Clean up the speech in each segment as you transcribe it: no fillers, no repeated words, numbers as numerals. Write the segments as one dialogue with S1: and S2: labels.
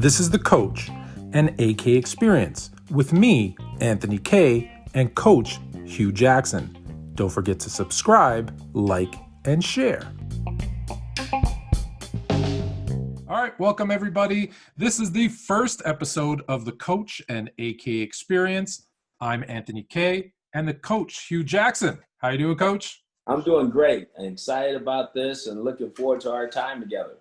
S1: This is the Coach and AK Experience with me, Anthony K, and Coach Hugh Jackson. Don't forget to subscribe, like, and share. All right, welcome everybody. This is the first episode of the Coach and AK Experience. I'm Anthony K and the Coach Hugh Jackson. How you doing, Coach?
S2: I'm doing great and excited about this and looking forward to our time together.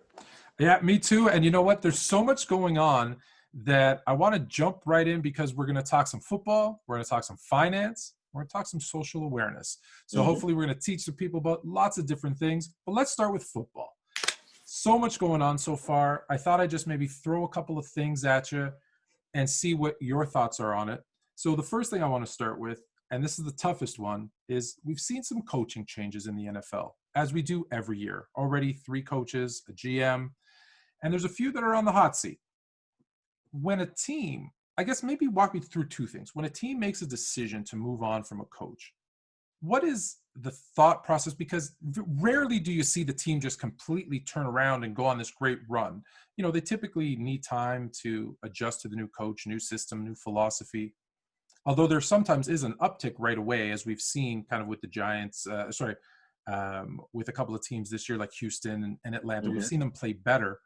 S1: Yeah, me too. And you know what? There's so much going on that I want to jump right in because we're going to talk some football. We're going to talk some finance. We're going to talk some social awareness. So hopefully we're going to teach some people about lots of different things. But let's start with football. So much going on so far. I thought I'd just maybe throw a couple of things at you and see what your thoughts are on it. So the first thing I want to start with, and this is the toughest one, is we've seen some coaching changes in the NFL, as we do every year. Already 3 coaches, a GM, and there's a few that are on the hot seat. When a team, I guess maybe walk me through 2 things. When a team makes a decision to move on from a coach, what is the thought process? Because rarely do you see the team just completely turn around and go on this great run. You know, they typically need time to adjust to the new coach, new system, new philosophy. Although there sometimes is an uptick right away, as we've seen kind of with the Giants, with a couple of teams this year like Houston and Atlanta. We've seen them play better.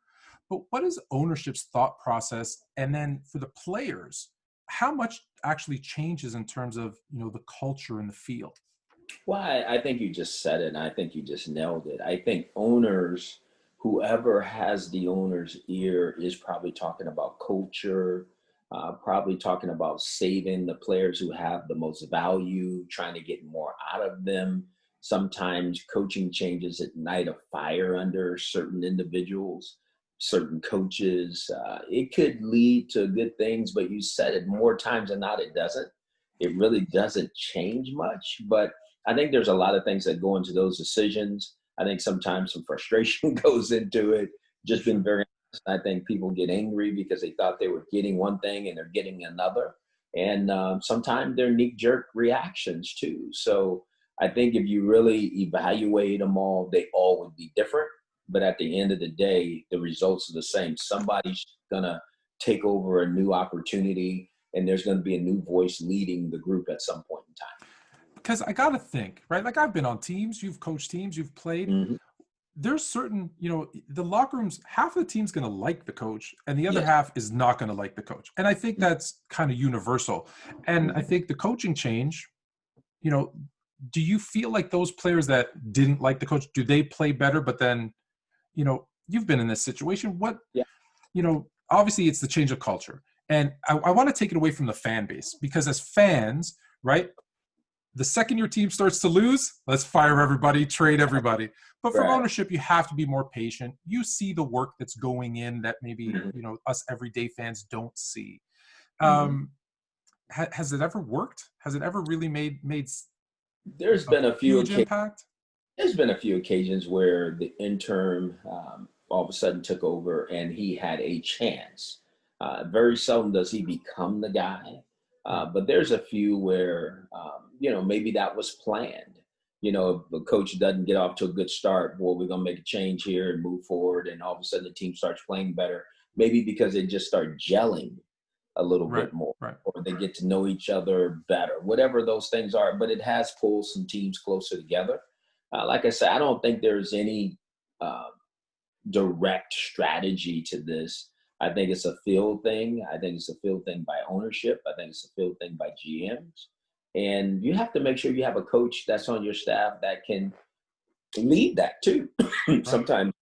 S1: But what is ownership's thought process? And then for the players, how much actually changes in terms of, you know, the culture in the field?
S2: Well, I think you just said it, and I think you just nailed it. I think owners, whoever has the owner's ear, is probably talking about culture, probably talking about saving the players who have the most value, trying to get more out of them. Sometimes coaching changes ignite a fire under certain individuals, certain coaches. It could lead to good things, but you said it, more times than not, it doesn't. It really doesn't change much, but I think there's a lot of things that go into those decisions. I think sometimes some frustration goes into it. Just being very honest, I think people get angry because they thought they were getting one thing and they're getting another. And sometimes they're knee-jerk reactions too. So I think if you really evaluate them all, they all would be different. But at the end of the day, the results are the same. Somebody's going to take over a new opportunity, and there's going to be a new voice leading the group at some point in time.
S1: Because I got to think, right? Like I've been on teams, you've coached teams, you've played. There's certain, you know, the locker rooms, half of the team's going to like the coach and the other half is not going to like the coach. And I think that's kind of universal. And I think the coaching change, you know, do you feel like those players that didn't like the coach, do they play better? But then, you know, you've been in this situation. What, you know, obviously it's the change of culture. And I want to take it away from the fan base because as fans, right, the second your team starts to lose, let's fire everybody, trade everybody. But from ownership, you have to be more patient. You see the work that's going in that maybe, you know, us everyday fans don't see. Has it ever worked? Has it ever really made
S2: There's been a few
S1: huge impact?
S2: There's been a few occasions where the intern all of a sudden took over and he had a chance. Very seldom does he become the guy. But there's a few where, you know, maybe that was planned. You know, if the coach doesn't get off to a good start, boy, we're going to make a change here and move forward. And all of a sudden the team starts playing better, maybe because they just start gelling a little bit more, or they get to know each other better, whatever those things are. But it has pulled some teams closer together. Like I said, I don't think there's any direct strategy to this. I think it's a field thing. I think it's a field thing by ownership. I think it's a field thing by GMs. And you have to make sure you have a coach that's on your staff that can lead that too. Sometimes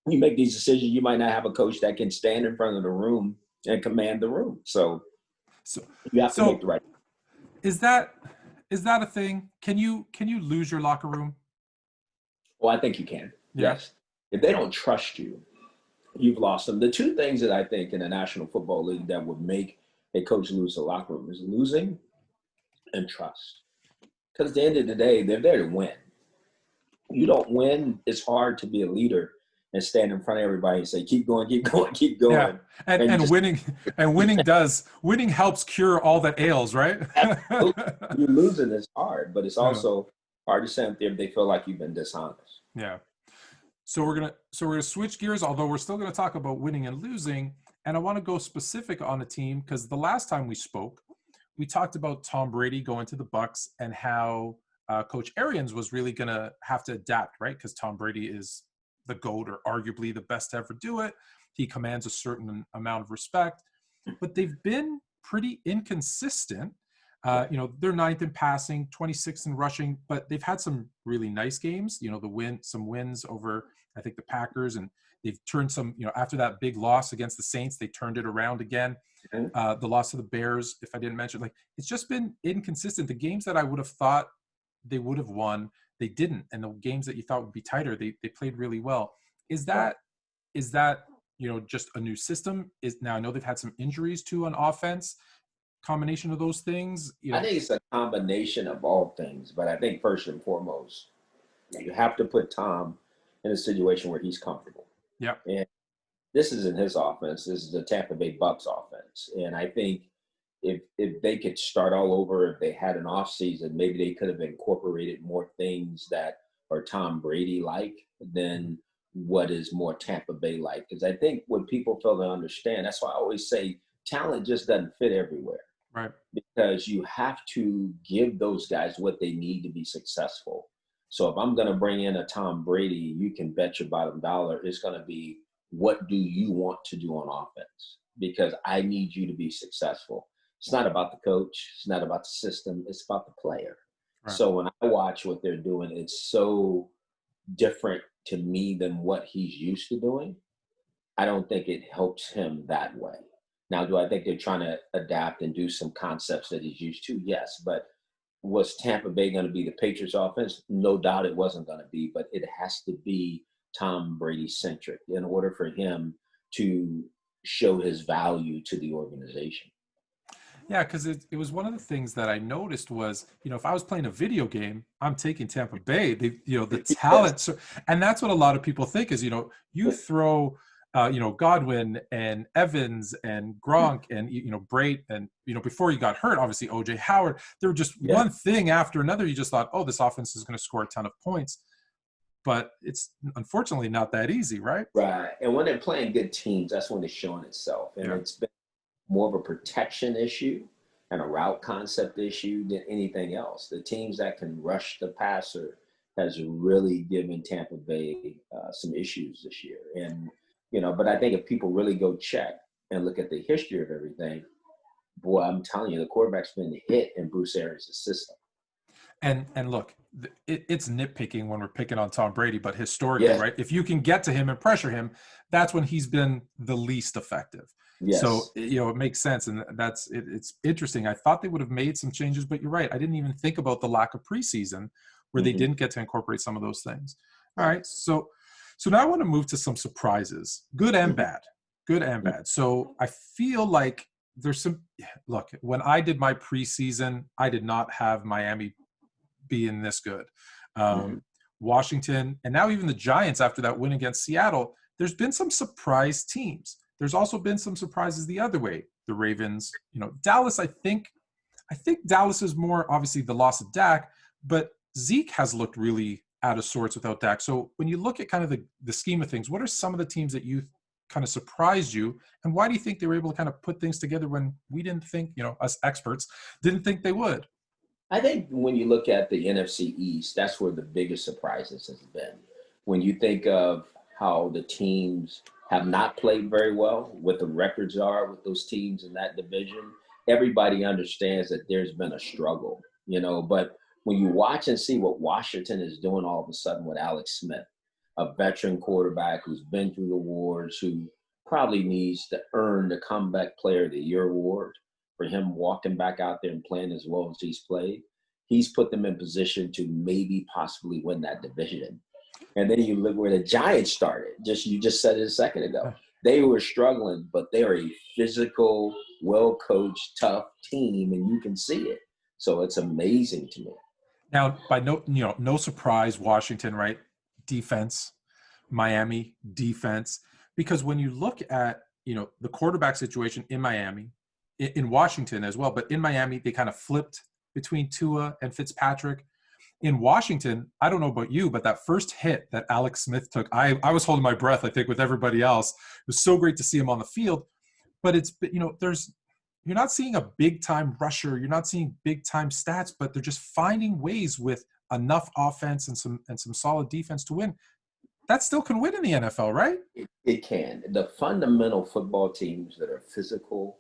S2: you make these decisions, you might not have a coach that can stand in front of the room and command the room. So you have to make the right.
S1: Is that a thing? Can you lose your locker room?
S2: Well, I think you can. Yes. If they don't trust you, you've lost them. The 2 things that I think in the National Football League that would make a coach lose the locker room is losing and trust. Because at the end of the day, they're there to win. You don't win, it's hard to be a leader and stand in front of everybody and say, keep going, keep going, keep going.
S1: Yeah. And winning helps cure all that ails, right?
S2: You losing is hard, but it's also hard to say if they feel like you've been dishonest.
S1: Yeah. So we're gonna switch gears, although we're still gonna talk about winning and losing. And I want to go specific on a team because the last time we spoke, we talked about Tom Brady going to the Bucs and how Coach Arians was really going to have to adapt, right? Because Tom Brady is the GOAT or arguably the best to ever do it. He commands a certain amount of respect, but they've been pretty inconsistent. They're ninth in passing, 26th in rushing, but they've had some really nice games. Some wins over, I think, the Packers, and they've turned some. After that big loss against the Saints, they turned it around again. The loss of the Bears, if I didn't mention, it's just been inconsistent. The games that I would have thought they would have won, they didn't, and the games that you thought would be tighter, they played really well. Is that just a new system? Now I know they've had some injuries too on offense. Combination of those things.
S2: I think it's a combination of all things, but I think first and foremost, you have to put Tom in a situation where he's comfortable.
S1: Yeah.
S2: And this isn't his offense. This is the Tampa Bay Bucs offense. And I think if they could start all over, if they had an off season, maybe they could have incorporated more things that are Tom Brady like than what is more Tampa Bay like. Because I think what people fail to understand, that's why I always say talent just doesn't fit everywhere.
S1: Right.
S2: Because you have to give those guys what they need to be successful. So if I'm going to bring in a Tom Brady, you can bet your bottom dollar it's going to be, what do you want to do on offense? Because I need you to be successful. It's not about the coach. It's not about the system. It's about the player. Right. So when I watch what they're doing, it's so different to me than what he's used to doing. I don't think it helps him that way. Now, do I think they're trying to adapt and do some concepts that he's used to? Yes. But was Tampa Bay going to be the Patriots offense? No doubt it wasn't going to be, but it has to be Tom Brady centric in order for him to show his value to the organization.
S1: Yeah, because it was one of the things that I noticed was, if I was playing a video game, I'm taking Tampa Bay. The talent, yes. And that's what a lot of people think is, you throw Godwin and Evans and Gronk and, Brate and, before you got hurt, obviously OJ Howard, there were just one thing after another. You just thought, oh, this offense is going to score a ton of points, but it's unfortunately not that easy. Right.
S2: Right. And when they're playing good teams, that's when it's showing itself. And it's been more of a protection issue and a route concept issue than anything else. The teams that can rush the passer has really given Tampa Bay some issues this year. And, but I think if people really go check and look at the history of everything, boy, I'm telling you, the quarterback's been hit in Bruce Arians' system.
S1: And look, it's nitpicking when we're picking on Tom Brady, but historically, right? If you can get to him and pressure him, that's when he's been the least effective. Yes. So, it makes sense. And it's interesting. I thought they would have made some changes, but you're right. I didn't even think about the lack of preseason where they didn't get to incorporate some of those things. All right. So now I want to move to some surprises, good and bad. So I feel like there's look, when I did my preseason, I did not have Miami being this good. Washington, and now even the Giants after that win against Seattle, there's been some surprise teams. There's also been some surprises the other way. The Ravens, Dallas, I think Dallas is more obviously the loss of Dak, but Zeke has looked really out of sorts without Dak. So when you look at kind of the scheme of things, what are some of the teams that you kind of surprised you, and why do you think they were able to kind of put things together when we didn't think, us experts didn't think they would?
S2: I think when you look at the NFC East, that's where the biggest surprises has been. When you think of how the teams have not played very well, what the records are with those teams in that division, everybody understands that there's been a struggle, but when you watch and see what Washington is doing all of a sudden with Alex Smith, a veteran quarterback who's been through the wars, who probably needs to earn the Comeback Player of the Year award for him walking back out there and playing as well as he's played, he's put them in position to maybe possibly win that division. And then you look where the Giants started. You just said it a second ago. They were struggling, but they're a physical, well-coached, tough team, and you can see it. So it's amazing to me.
S1: Now, by no surprise, Washington, right? Defense, Miami, defense. Because when you look at, the quarterback situation in Miami, in Washington as well, but in Miami, they kind of flipped between Tua and Fitzpatrick. In Washington, I don't know about you, but that first hit that Alex Smith took, I was holding my breath, I think, with everybody else. It was so great to see him on the field. but it's, you're not seeing a big time rusher. You're not seeing big time stats, but they're just finding ways with enough offense and some solid defense to win. That still can win in the NFL, right?
S2: It can. The fundamental football teams that are physical,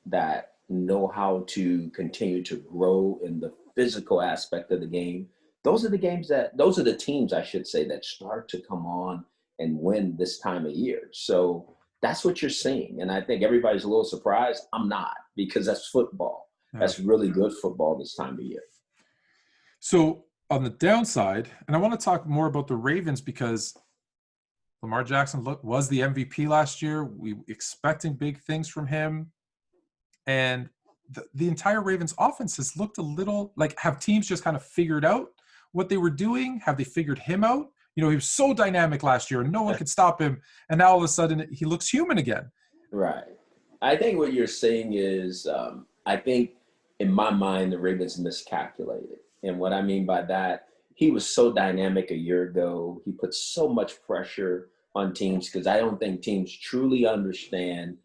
S2: that know how to continue to grow in the physical aspect of the game, those are the teams, I should say, that start to come on and win this time of year. So that's what you're seeing. And I think everybody's a little surprised. I'm not, because that's football.
S1: Yeah.
S2: That's really good football this time of year.
S1: So on the downside, and I want to talk more about the Ravens because Lamar Jackson was the MVP last year. We expecting big things from him. And the entire Ravens offense has looked a little like, have teams just kind of figured out what they were doing? Have they figured him out? He was so dynamic last year and no one could stop him. And now all of a sudden he looks human again.
S2: Right. I think what you're saying is, I think in my mind, the Ravens miscalculated. And what I mean by that, he was so dynamic a year ago. He put so much pressure on teams because I don't think teams truly understood,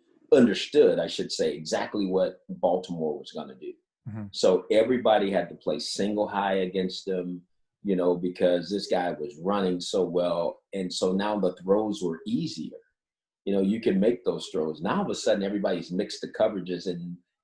S2: I should say, exactly what Baltimore was going to do. Mm-hmm. So everybody had to play single high against them, because this guy was running so well. And so now the throws were easier. You can make those throws. Now all of a sudden everybody's mixed the coverages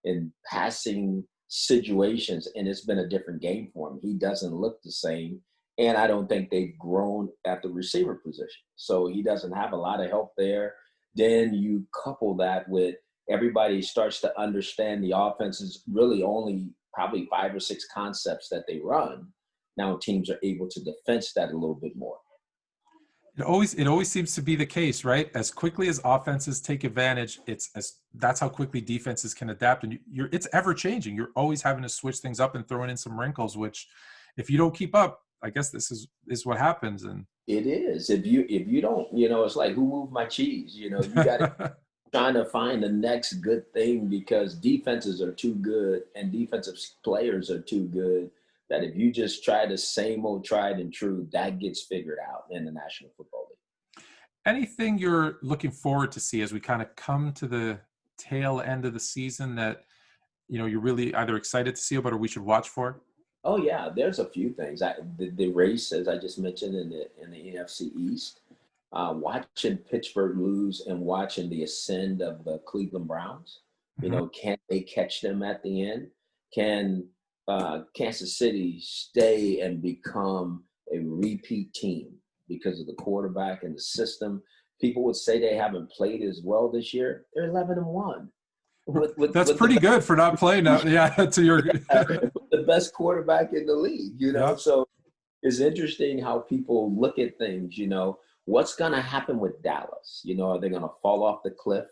S2: in passing situations, and it's been a different game for him. He doesn't look the same. And I don't think they've grown at the receiver position. So he doesn't have a lot of help there. Then you couple that with everybody starts to understand the offense is really only probably 5 or 6 concepts that they run. Now teams are able to defense that a little bit more.
S1: It always seems to be the case, right? As quickly as offenses take advantage, that's how quickly defenses can adapt. And it's ever changing. You're always having to switch things up and throwing in some wrinkles, which if you don't keep up, I guess this is what happens. And
S2: it is. If you don't, it's like, who moved my cheese? You got to trying to find the next good thing, because defenses are too good and defensive players are too good, that if you just try the same old tried and true, that gets figured out in the National Football League.
S1: Anything you're looking forward to see as we kind of come to the tail end of the season that, you're really either excited to see about or we should watch for?
S2: Oh yeah, there's a few things. The race, as I just mentioned, in the NFC East, watching Pittsburgh lose and watching the ascend of the Cleveland Browns. Can they catch them at the end? Can Kansas City stay and become a repeat team because of the quarterback and the system? People would say they haven't played as well this year. They're 11-1.
S1: That's pretty good for not playing now. Yeah, to your
S2: the best quarterback in the league.
S1: Yeah.
S2: So it's interesting how people look at things. What's going to happen with Dallas? Are they going to fall off the cliff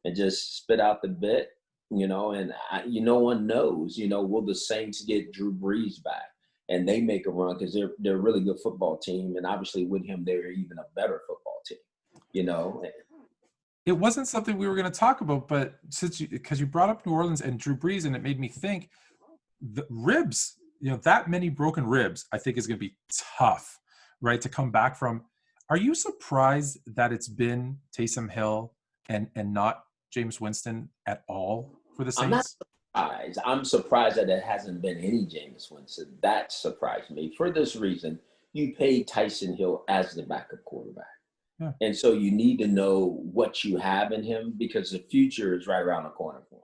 S2: and just spit out the bit? And no one knows. Will the Saints get Drew Brees back and they make a run, because they're a really good football team, and obviously with him they're even a better football team.
S1: It wasn't something we were going to talk about, but because you brought up New Orleans and Drew Brees, and it made me think the ribs. That many broken ribs, I think, is going to be tough, right, to come back from. Are you surprised that it's been Taysom Hill and not Jameis Winston at all for the Saints?
S2: I'm not surprised. I'm surprised that it hasn't been any Jameis Winston. That surprised me for this reason. You paid Tyson Hill as the backup quarterback. Yeah. And so you need to know what you have in him, because the future is right around the corner for him.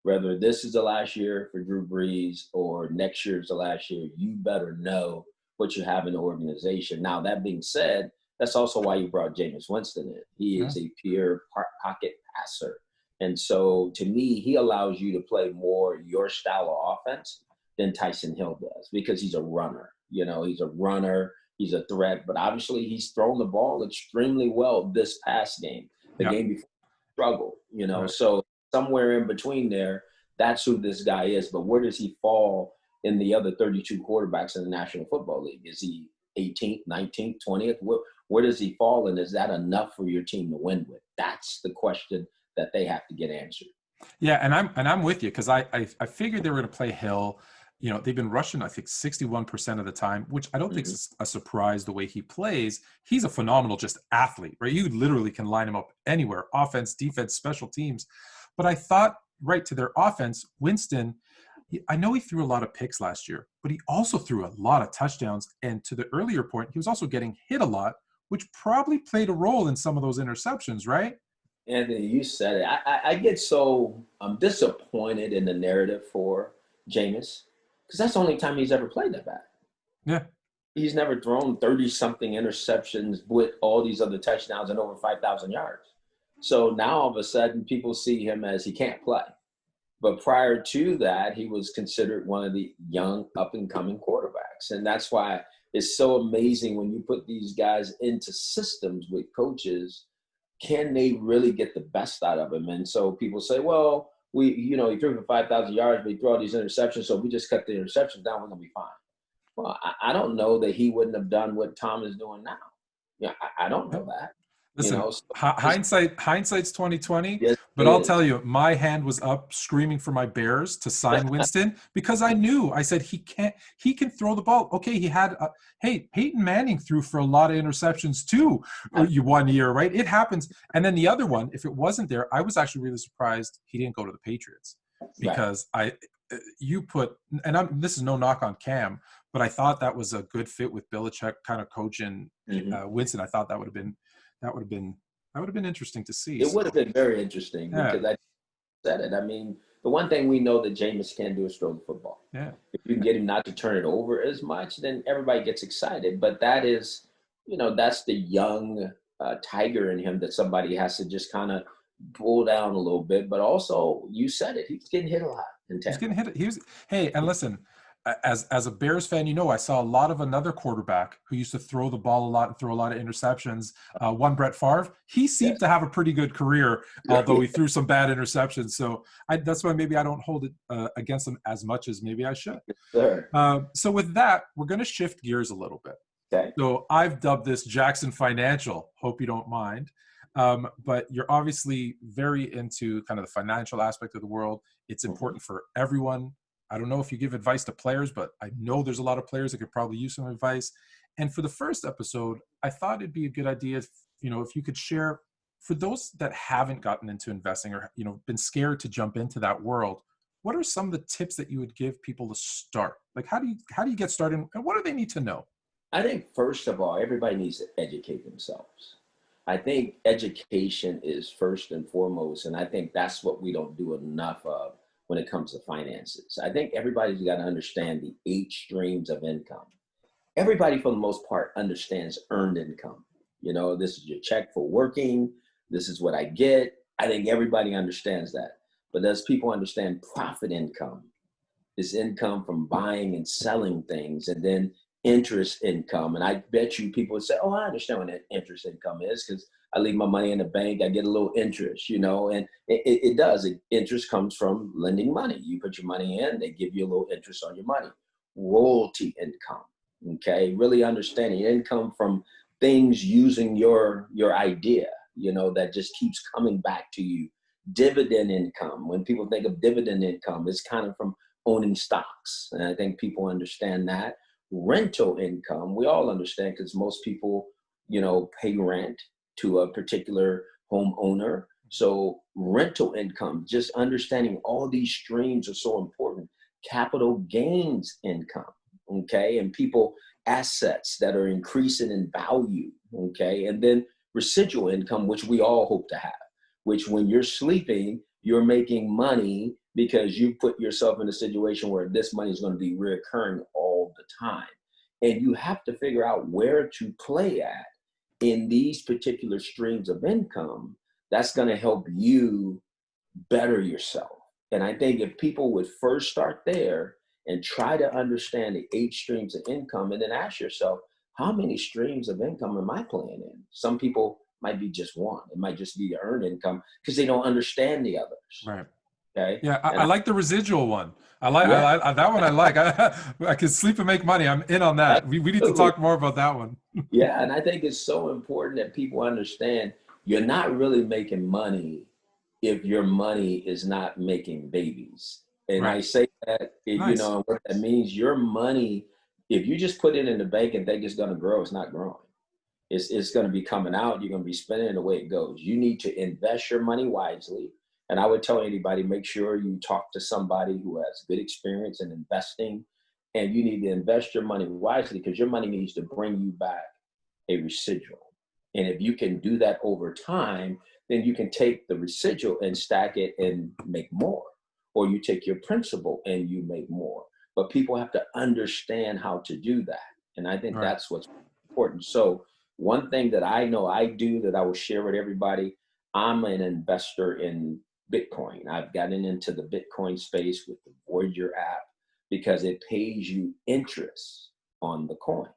S2: Whether this is the last year for Drew Brees or next year is the last year, you better know what you have in the organization. Now, that being said, that's also why you brought Jameis Winston in. He is a pure pocket passer. And so, to me, he allows you to play more your style of offense than Tyson Hill does, because he's a runner. He's a runner. He's a threat. But obviously, he's thrown the ball extremely well this past game. The game before he struggled, Right. So somewhere in between there, that's who this guy is. But where does he fall in the other 32 quarterbacks in the National Football League? Is he 18th, 19th, 20th? Where does he fall? And is that enough for your team to win with? That's the question that they have to get answered.
S1: Yeah, and I'm with you, because I figured they were going to play Hill. They've been rushing, I think, 61% of the time, which I don't think is a surprise the way he plays. He's a phenomenal just athlete, right? You literally can line him up anywhere, offense, defense, special teams. But I thought, right, to their offense, Winston, I know he threw a lot of picks last year, but he also threw a lot of touchdowns. And to the earlier point, he was also getting hit a lot, which probably played a role in some of those interceptions, right?
S2: Anthony, you said it. I get so disappointed in the narrative for Jameis because that's the only time he's ever played that bad.
S1: Yeah.
S2: He's never thrown 30-something interceptions with all these other touchdowns and over 5,000 yards. So now all of a sudden people see him as he can't play. But prior to that, he was considered one of the young up-and-coming quarterbacks. And that's why it's so amazing when you put these guys into systems with coaches, can they really get the best out of him? And so people say, well, he threw for 5,000 yards, but he threw all these interceptions, so we just cut the interceptions down, we're going to be fine. Well, I don't know that he wouldn't have done what Tom is doing now. Yeah, I don't know that.
S1: Listen,
S2: So
S1: hindsight's 2020.
S2: yes,
S1: But I'll tell you, my hand was up screaming for my Bears to sign Winston because I said he can throw the ball. Okay, he had Peyton Manning threw for a lot of interceptions too. One year, right? It happens. And then the other one, if it wasn't there, I was actually really surprised he didn't go to the Patriots because this is no knock on Cam, but I thought that was a good fit with Belichick kind of coaching Winston. I thought that would have been interesting to see.
S2: It would have been very interesting because I said it. I mean, the one thing we know that Jameis can do is throw the football.
S1: Yeah.
S2: If you can get him not to turn it over as much, then everybody gets excited. But that is, that's the young tiger in him that somebody has to just kind of pull down a little bit. But also, you said it, he's getting hit a lot in Tampa.
S1: He's getting hit. And listen, as a Bears fan, I saw a lot of another quarterback who used to throw the ball a lot and throw a lot of interceptions. One Brett Favre, he seemed to have a pretty good career, although he threw some bad interceptions. So that's why maybe I don't hold it against him as much as maybe I should.
S2: Sure.
S1: So with that, we're going to shift gears a little bit.
S2: Okay.
S1: So I've dubbed this Jackson Financial. Hope you don't mind. But you're obviously very into kind of the financial aspect of the world. It's important for everyone. I don't know if you give advice to players, but I know there's a lot of players that could probably use some advice. And for the first episode, I thought it'd be a good idea if you could share for those that haven't gotten into investing or, been scared to jump into that world. What are some of the tips that you would give people to start? Like, how do you get started and what do they need to know?
S2: I think first of all, everybody needs to educate themselves. I think education is first and foremost, and I think that's what we don't do enough of when it comes to finances. I think everybody's got to understand the 8 streams of income. Everybody, for the most part, understands earned income. This is your check for working. This is what I get. I think everybody understands that. But does people understand profit income? This income from buying and selling things, and then interest income. And I bet you people would say, oh, I understand what interest income is because I leave my money in the bank, I get a little interest, and it does. Interest comes from lending money. You put your money in, they give you a little interest on your money. Royalty income, okay? Really understanding income from things using your idea, that just keeps coming back to you. Dividend income. When people think of dividend income, it's kind of from owning stocks. And I think people understand that. Rental income, we all understand because most people, pay rent to a particular homeowner. So rental income, just understanding all these streams are so important. Capital gains income, okay? And people, assets that are increasing in value, okay? And then residual income, which we all hope to have, which when you're sleeping, you're making money because you put yourself in a situation where this money is going to be reoccurring all the time. And you have to figure out where to play at in these particular streams of income. That's going to help you better yourself. And I think if people would first start there and try to understand the 8 streams of income, and then ask yourself, how many streams of income am I playing in? Some people might be just one. It might just be the earned income because they don't understand the others.
S1: Right.
S2: Okay.
S1: Yeah, I like the residual one. I like that one. I like. I can sleep and make money. I'm in on that. We need to talk more about that one.
S2: Yeah, and I think it's so important that people understand you're not really making money if your money is not making babies. And
S1: Right.
S2: I say that,
S1: Nice.
S2: what that means, your money, if you just put it in the bank and think it's going to grow, it's not growing. It's going to be coming out. You're going to be spending it the way it goes. You need to invest your money wisely. And I would tell anybody, make sure you talk to somebody who has good experience in investing, and you need to invest your money wisely because your money needs to bring you back a residual. And if you can do that over time, then you can take the residual and stack it and make more. Or you take your principal and you make more. But people have to understand how to do that. And I think
S1: Right.
S2: that's what's important. So, one thing that I know I do that I will share with everybody, I'm an investor in Bitcoin. I've gotten into the Bitcoin space with the Voyager app because it pays you interest on the coins.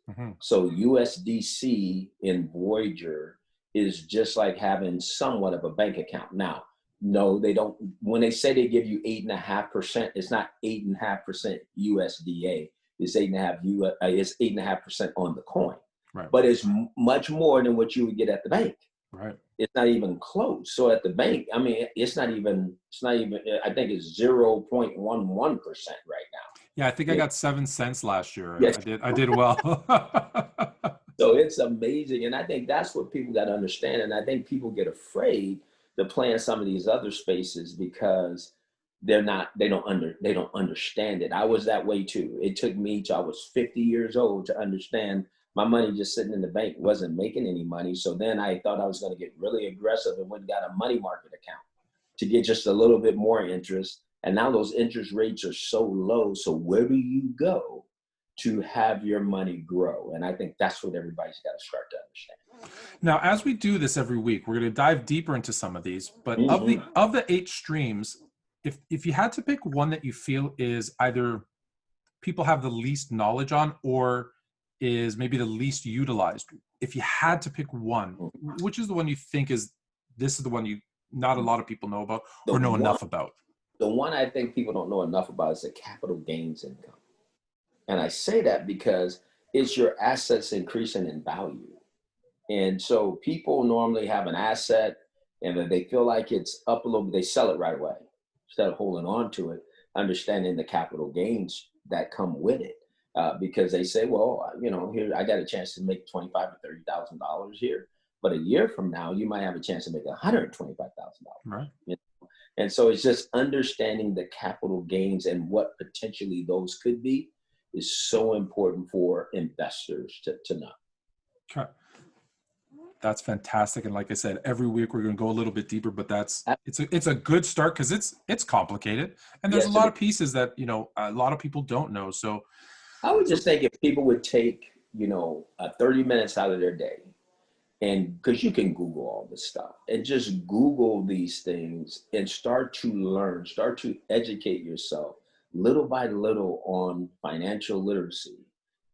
S1: Mm-hmm.
S2: So USDC in Voyager is just like having somewhat of a bank account. Now, no, they don't. When they say they give you 8.5%, it's not 8.5% USDA. It's 8.5. It's 8.5% on the coin.
S1: Right.
S2: But it's much more than what you would get at the bank.
S1: Right.
S2: It's not even close. So at the bank, I mean, it's not even. I think it's 0.11% right now.
S1: Yeah, I think I got 7 cents last year.
S2: Yes.
S1: I did well.
S2: So it's amazing. And I think that's what people got to understand. And I think people get afraid to play in some of these other spaces because they don't understand it. I was that way too. It took me till I was 50 years old to understand my money just sitting in the bank wasn't making any money. So then I thought I was going to get really aggressive and went and got a money market account to get just a little bit more interest. And now those interest rates are so low. So where do you go to have your money grow? And I think that's what everybody's got to start to understand.
S1: Now, as we do this every week, we're going to dive deeper into some of these. But
S2: Mm-hmm.
S1: of the 8 streams, if you had to pick one that you feel is either people have the least knowledge on or is maybe the least utilized, if you had to pick one, which is the one you think is the one you not a lot of people know about or know enough about?
S2: The one I think people don't know enough about is the capital gains income. And I say that because it's your assets increasing in value. And so people normally have an asset and if they feel like it's up a little bit, they sell it right away instead of holding on to it, understanding the capital gains that come with it. Because they say, well, here I got a chance to make $25,000 to $30,000 here, but a year from now you might have a chance to make $125,000.
S1: Right.
S2: And so it's just understanding the capital gains and what potentially those could be is so important for investors to know.
S1: Okay. That's fantastic. And like I said, every week we're going to go a little bit deeper, but it's a good start because it's complicated. And there's a lot of pieces that, a lot of people don't know. So
S2: I would just think if people would take, 30 minutes out of their day, and because you can Google all this stuff and just Google these things and start to learn, start to educate yourself little by little on financial literacy,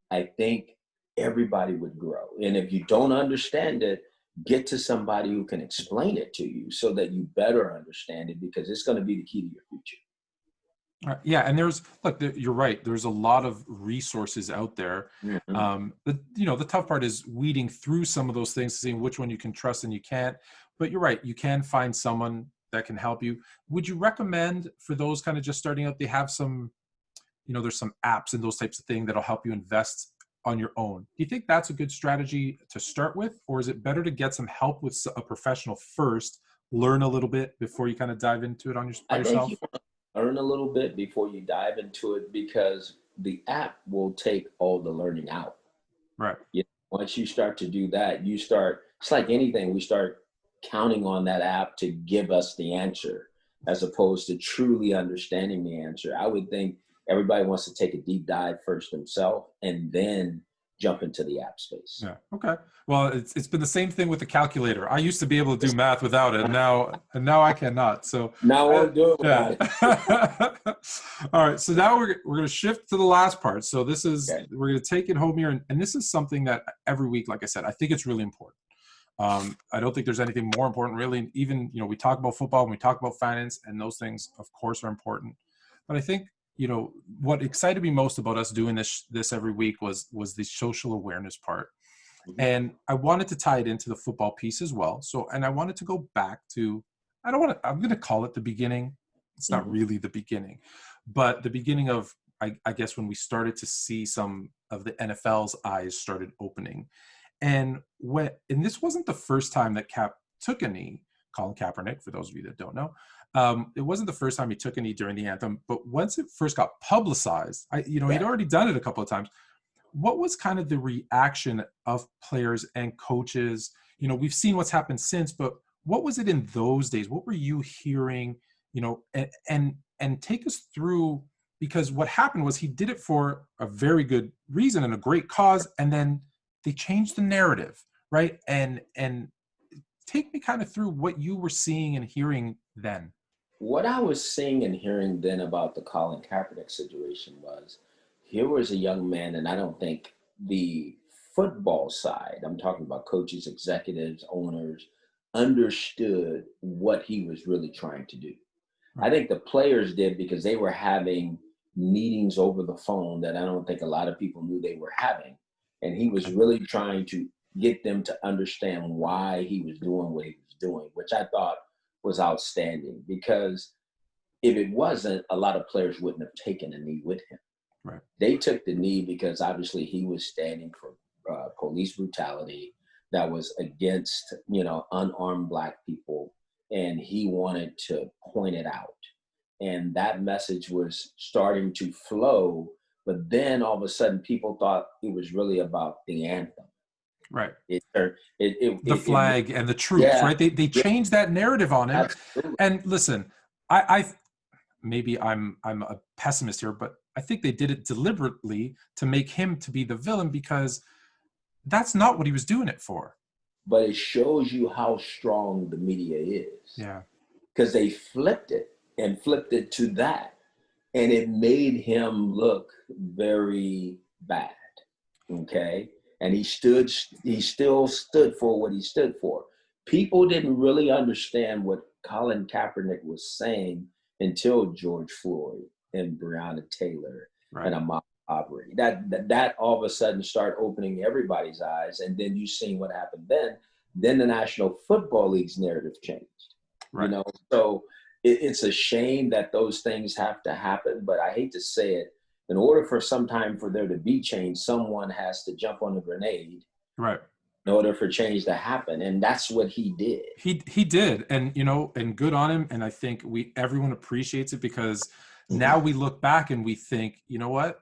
S2: I think everybody would grow. And if you don't understand it, get to somebody who can explain it to you so that you better understand it because it's going to be the key to your future.
S1: Yeah, and you're right. There's a lot of resources out there.
S2: Mm-hmm.
S1: The tough part is weeding through some of those things, seeing which one you can trust and you can't. But you're right. You can find someone that can help you. Would you recommend for those kind of just starting out, they have some, there's some apps and those types of things that'll help you invest on your own? Do you think that's a good strategy to start with? Or is it better to get some help with a professional first, learn a little bit before you kind of dive into it by yourself?
S2: Learn a little bit before you dive into it because the app will take all the learning out.
S1: Right.
S2: Once you start to do that, it's like anything, we start counting on that app to give us the answer as opposed to truly understanding the answer. I would think everybody wants to take a deep dive first themselves and then jump into the app space.
S1: Yeah. Okay. Well, it's been the same thing with the calculator. I used to be able to do math without it, and now I cannot. So
S2: now I won't do it without
S1: it. All right. So now we're going to shift to the last part. So we're going to take it home here, and this is something that every week, like I said, I think it's really important. I don't think there's anything more important, really. Even we talk about football and we talk about finance, and those things, of course, are important. But I think what excited me most about us doing this every week was the social awareness part. Mm-hmm. And I wanted to tie it into the football piece as well. And I wanted to go back to, I'm going to call it the beginning. It's not really the beginning, but the beginning of, I guess, when we started to see some of the NFL's eyes started opening. And this wasn't the first time that Cap took a knee, Colin Kaepernick, for those of you that don't know. It wasn't the first time he took a knee during the anthem, but once it first got publicized, he'd
S2: Right.
S1: already done it a couple of times. What was kind of the reaction of players and coaches? We've seen what's happened since, but what was it in those days? What were you hearing? And take us through, because what happened was he did it for a very good reason and a great cause, and then they changed the narrative, right? And take me kind of through what you were seeing and hearing then.
S2: What I was seeing and hearing then about the Colin Kaepernick situation was, here was a young man, and I don't think the football side, I'm talking about coaches, executives, owners, understood what he was really trying to do. I
S1: Right.
S2: think the players did because they were having meetings over the phone that I don't think a lot of people knew they were having. And he was
S1: Okay.
S2: really trying to get them to understand why he was doing what he was doing, which I thought was outstanding, because if it wasn't, a lot of players wouldn't have taken a knee with him.
S1: Right.
S2: They took the knee because obviously he was standing for police brutality that was against, unarmed Black people, and he wanted to point it out. And that message was starting to flow, but then all of a sudden people thought it was really about the anthem.
S1: Right.
S2: It, it, it,
S1: The
S2: it, it
S1: flag and the troops,
S2: yeah,
S1: right? They
S2: yeah,
S1: changed that narrative on him.
S2: absolutely.
S1: And listen, I maybe I'm a pessimist here, but I think they did it deliberately to make him to be the villain, because that's not what he was doing it for.
S2: But it shows you how strong the media is,
S1: Yeah.
S2: because they flipped it to that, and it made him look very bad. Okay. And he still stood for what he stood for. People didn't really understand what Colin Kaepernick was saying until George Floyd and Breonna Taylor and
S1: Right.
S2: Ahmaud Arbery. That all of a sudden started opening everybody's eyes. And then you seen what happened then. Then the National Football League's narrative changed.
S1: Right.
S2: So it's a shame that those things have to happen, but I hate to say it, in order for some time for there to be change, someone has to jump on the grenade
S1: Right.
S2: in order for change to happen. And that's what he did.
S1: He did, and and good on him. And I think everyone appreciates it, because now
S2: Mhm.
S1: we look back and we think, you know what,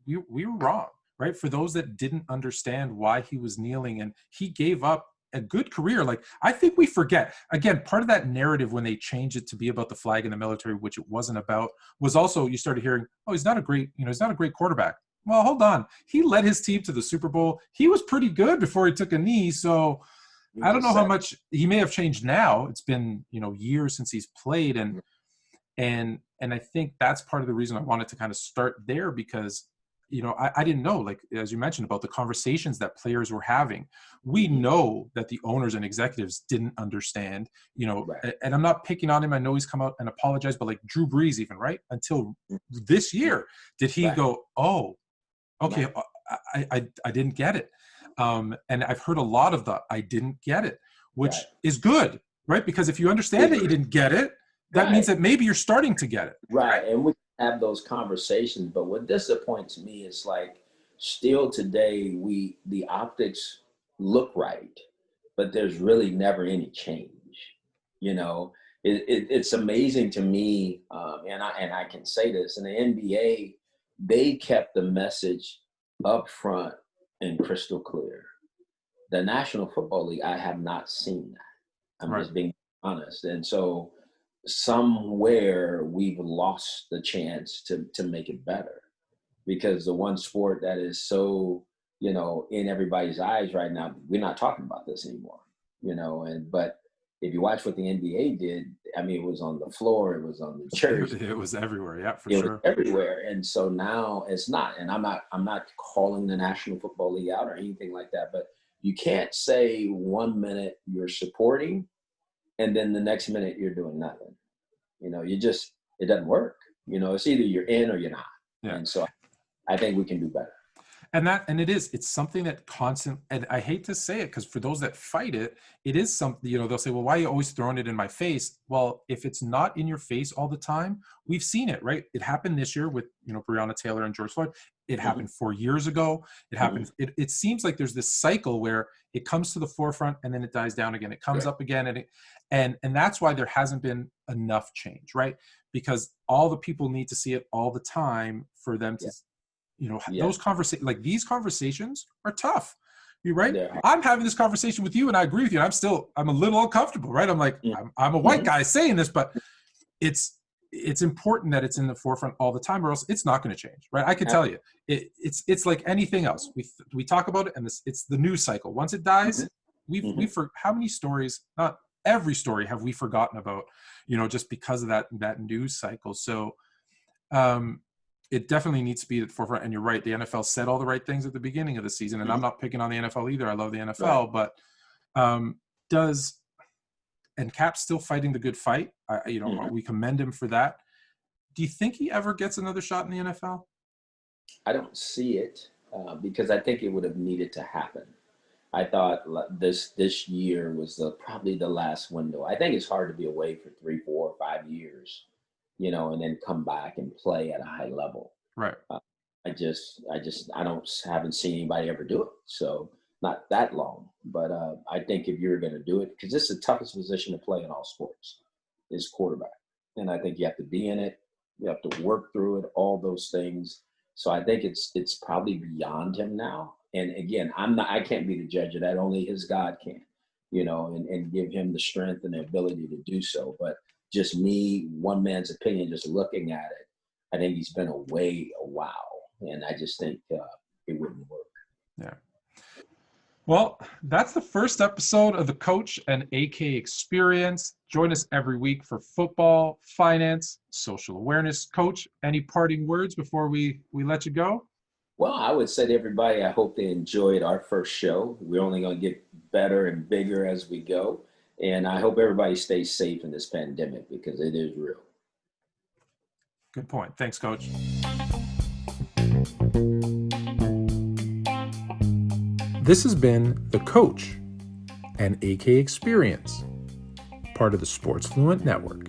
S1: we were wrong, right? For those that didn't understand why he was kneeling, and he gave up a good career. Like, I think we forget, again, part of that narrative when they changed it to be about the flag and the military, which it wasn't about, was also, you started hearing, oh, he's not a great quarterback. Well, hold on. He led his team to the Super Bowl. He was pretty good before he took a knee. So
S2: You
S1: I don't
S2: just
S1: know how
S2: said,
S1: much he may have changed now. It's been, years since he's played. And I think that's part of the reason I wanted to kind of start there, because I didn't know, like, as you mentioned, about the conversations that players were having. We
S2: mhm,
S1: know that the owners and executives didn't understand,
S2: right,
S1: and I'm not picking on him. I know he's come out and apologized, but like Drew Brees, even, right, until this year, did he
S2: right,
S1: go, oh, okay,
S2: right,
S1: I didn't get it. And I've heard a lot of the I didn't get it,
S2: right.
S1: which is good, right? Because if you understand that you
S2: Bigger,
S1: didn't get it, that means
S2: right,
S1: that maybe you're starting to get it.
S2: right. And we have those conversations. But what disappoints me is, like, still today, the optics look right, but there's really never any change. You know, it's amazing to me, and I can say this in the NBA, they kept the message up front and crystal clear. The National Football League, I have not seen that. I'm
S1: Right.
S2: just being honest, and so somewhere we've lost the chance to make it better, because the one sport that is so, in everybody's eyes right now, we're not talking about this anymore. And but if you watch what the NBA did, I mean, it was on the floor, it was on the jersey,
S1: It was everywhere. Yeah, for
S2: it was
S1: sure.
S2: everywhere. And so now it's not. And I'm not calling the National Football League out or anything like that, but you can't say 1 minute you're supporting and then the next minute you're doing nothing. It doesn't work. It's either you're in or you're not.
S1: Yeah.
S2: And so I think we can do better.
S1: And it's something that constant, and I hate to say it, because for those that fight it, it is something, they'll say, well, why are you always throwing it in my face? Well, if it's not in your face all the time, we've seen it, right? It happened this year with, Breonna Taylor and George Floyd. It
S2: Mm-hmm.
S1: happened 4 years ago. It
S2: Mm-hmm.
S1: happened. It seems like there's this cycle where it comes to the forefront and then it dies down again. It comes
S2: Right.
S1: up again. And that's why there hasn't been enough change, right? Because all the people need to see it all the time for them to,
S2: Yeah.
S1: those
S2: Yes.
S1: conversations, like these conversations are tough. You're right.
S2: There are.
S1: I'm having this conversation with you and I agree with you. I'm a little uncomfortable, right? I'm like, I'm a white guy saying this, but it's important that it's in the forefront all the time, or else it's not going to change, right? I can tell you, it's like anything else. We talk about it, and it's the news cycle. Once it dies,
S2: Mm-hmm.
S1: how many stories? Not every story have we forgotten about, just because of that news cycle. So, it definitely needs to be at the forefront. And you're right, the NFL said all the right things at the beginning of the season, and I'm not picking on the NFL either. I love the NFL,
S2: Right.
S1: but and Cap's still fighting the good fight. We commend him for that. Do you think he ever gets another shot in the NFL?
S2: I don't see it because I think it would have needed to happen. I thought this year was probably the last window. I think it's hard to be away for 3, 4, 5 years, and then come back and play at a high level.
S1: Right.
S2: I haven't seen anybody ever do it. So not that long, but I think if you're going to do it, because it's the toughest position to play in all sports, is quarterback, and I think you have to be in it. You have to work through it, all those things. So I think it's probably beyond him now. And again, I can't be the judge of that. Only his God can, and give him the strength and the ability to do so. But just me, one man's opinion, just looking at it, I think he's been away a while, and I just think it wouldn't work.
S1: Yeah. Well, that's the first episode of the Coach and AK Experience. Join us every week for football, finance, social awareness. Coach, any parting words before we let you go?
S2: Well, I would say to everybody, I hope they enjoyed our first show. We're only going to get better and bigger as we go. And I hope everybody stays safe in this pandemic, because it is real.
S1: Good point. Thanks, Coach. This has been The Coach and AK Experience, part of the Sports Fluent Network.